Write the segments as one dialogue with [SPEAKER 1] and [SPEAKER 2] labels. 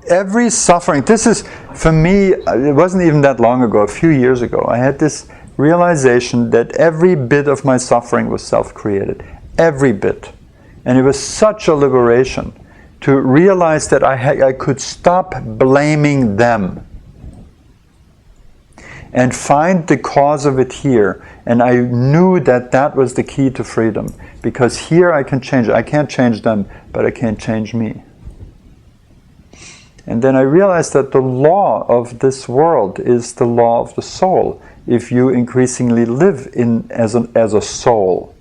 [SPEAKER 1] every suffering, this is, for me, it wasn't even that long ago, a few years ago, I had this realization that every bit of my suffering was self-created. Every bit. And it was such a liberation to realize that I could stop blaming them and find the cause of it here. And I knew that that was the key to freedom, because here I can change it. I can't change them, but I can't change me. And then I realized that the law of this world is the law of the soul. If you increasingly live as a soul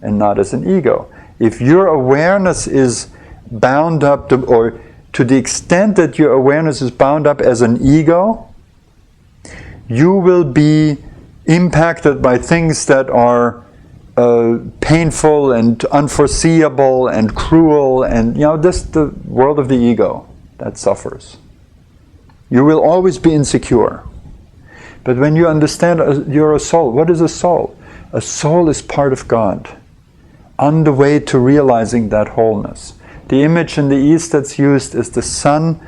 [SPEAKER 1] and not as an ego. If your awareness is bound up, or to the extent that your awareness is bound up as an ego, you will be impacted by things that are painful and unforeseeable and cruel, and this the world of the ego that suffers. You will always be insecure. But when you understand you're a soul, what is a soul? A soul is part of God, on the way to realizing that wholeness. The image in the East that's used is the sun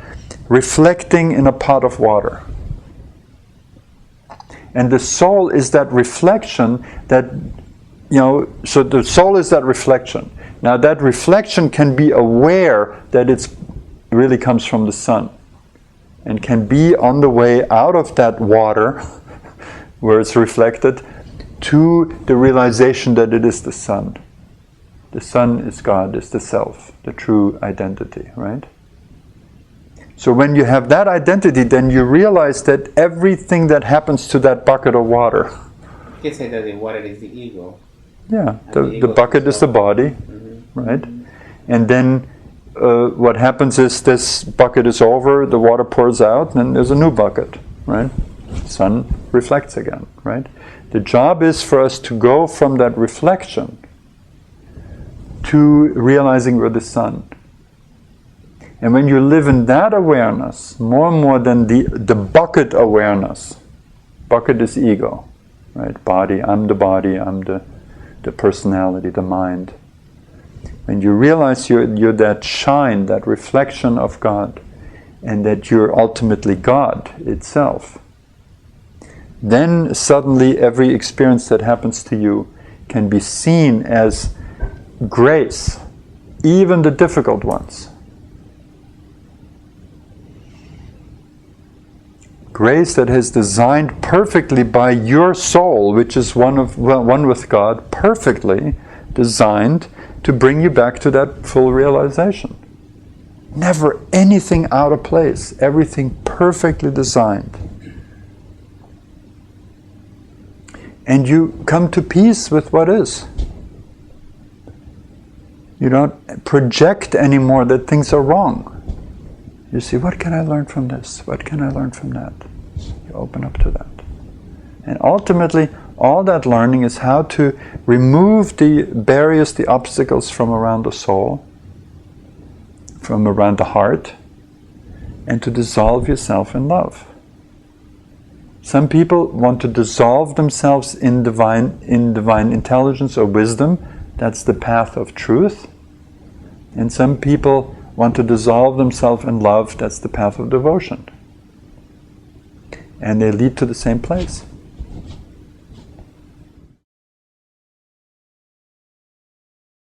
[SPEAKER 1] reflecting in a pot of water. And the soul is that reflection that, so the soul is that reflection. Now that reflection can be aware that it really comes from the sun, and can be on the way out of that water where it's reflected to the realization that it is the sun. The sun is God, is the self, the true identity, right? So when you have that identity, then you realize that everything that happens to that bucket of water.
[SPEAKER 2] You can say that the water is the ego.
[SPEAKER 1] Yeah, the bucket is the body, right? And then what happens is this bucket is over, the water pours out, and there's a new bucket, right? The sun reflects again, right? The job is for us to go from that reflection to realizing we're the sun. And when you live in that awareness, more and more than the bucket awareness, bucket is ego, right? Body, I'm the personality, the mind. When you realize you're that shine, that reflection of God, and that you're ultimately God itself, then suddenly every experience that happens to you can be seen as grace, even the difficult ones. Grace that is designed perfectly by your soul, which is one with God, perfectly designed to bring you back to that full realization. Never anything out of place, everything perfectly designed. And you come to peace with what is. You don't project anymore that things are wrong. You see, what can I learn from this? What can I learn from that? You open up to that. And ultimately, all that learning is how to remove the barriers, the obstacles from around the soul, from around the heart, and to dissolve yourself in love. Some people want to dissolve themselves in divine intelligence or wisdom. That's the path of truth. And some people want to dissolve themselves in love. That's the path of devotion. And they lead to the same place.